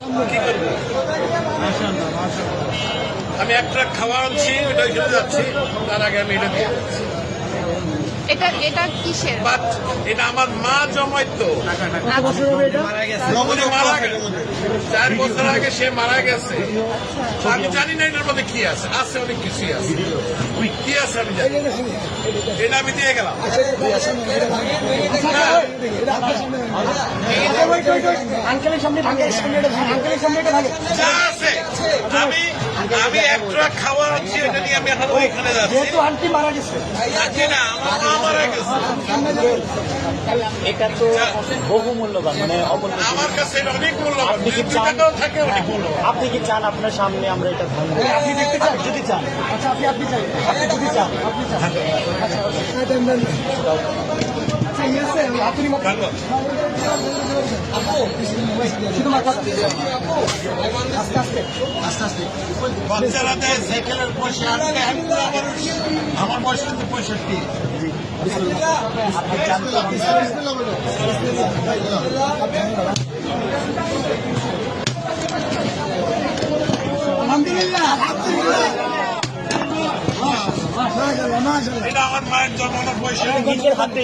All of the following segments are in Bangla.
কি করবো? আমি এক ট্রাক খাওয়া আনছি, ওটা চলে যাচ্ছি, তার আগে আমি এটা দিয়ে যাচ্ছি। এটা কিসের? বাট এটা আমার মা জমাইতো, উনি মারা গেছে 4 বছর আগে, সে মারা গেছে। আমি জানি না এটার মধ্যে কি আছে, আছে অনেক কিছুই আছে, কি আছে আমি জানি না। এটা আমি দিয়ে গেলাম। যা আছে আমি এক ট্রাক খাওয়া আনছি, এটা নিয়ে আমি এখন ওইখানে যাচ্ছি। আন্টি মারা গেছে, না, আমার মা মারা গেছে। এটা তো বহু মূল্যবান, মানে অমূল্য। আমার কাছে এটা অনেক মূল্যবান, 2 টাকাও থাকে, অনেক মূল্যবান। আপনি কি চান আপনার সামনে আমরা এটা ভাঙবো? আপনি দেখতে চান? যদি চান, আচ্ছা আপনি চান, আপনি যদি চান, আপনি চান, আচ্ছা বাচ্চারা দেয় সাইকেলের পয়সা, আমার বয়স কিন্তু 65। আপনি চান তো এটা আমার মায়ের জন্মানোর পয়সা। নিজের হাতে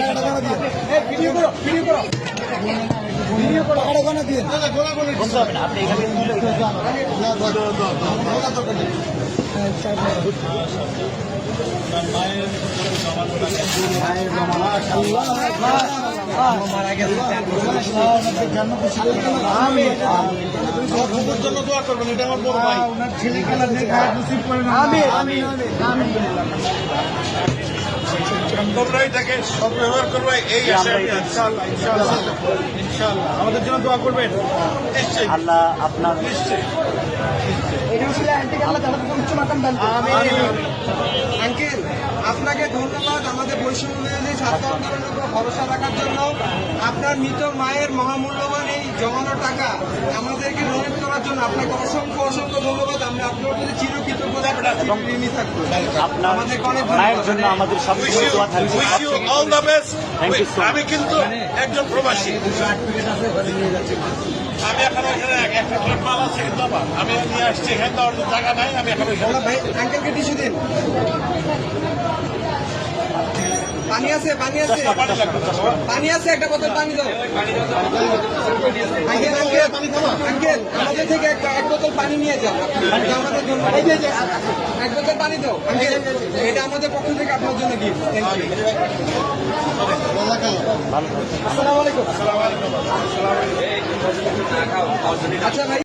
বলতে হবে না, আপনি এখানে জন্য দোয়া করবেন, এটা আমার বড় ভাই। তোমরা এটাকে সব ব্যবহার করবে, এই আশায় আমি আছি। ইনশাআল্লাহ আমাদের জন্য দোয়া করবেন, নিশ্চয়ই আল্লাহ আপনার নিশ্চয়ই। আঙ্কেল, আপনাকে ধন্যবাদ আমাদের বৈষম্য বিরোধী ছাত্র আন্দোলনের উপর ভরসা রাখার জন্য। আপনার মৃত মায়ের মহামূল্যবান এই জমানো টাকা আমাদেরকে ডোনেট করার জন্য আপনাকে অসংখ্য অসংখ্য ধন্যবাদ। আমরা আপনার প্রতি চিরকৃতজ্ঞ থাকবো। আপনার আমাদেরকে অনেক মায়ের জন্য আমাদের সব দোয়া থাকবে। Wish you all the best. Thank you so much. আমি কিন্তু একজন প্রবাসী, আমি এখন ওইখানে একটা ট্রাক মাল আছে কিন্তু আমার, আমি নিয়ে আসছি, এখানে দেওয়ার জায়গা নাই, আমি এখন ওইখানে। ভাই আঙ্কেলকে টিস্যু দিন। পানি আছে, পানি আছে, পানি আছে, একটা বোতল পানি দাও। আঙ্কেল আঙ্কেল আঙ্কেল আমাদের থেকে এক বোতল পানি নিয়ে যান, এটা আমাদের জন্য। এক বোতল পানি দাও আঙ্কেল, এটা আমাদের পক্ষ থেকে আপনার জন্য গিফট। আসসালামু আলাইকুম। আচ্ছা ভাই।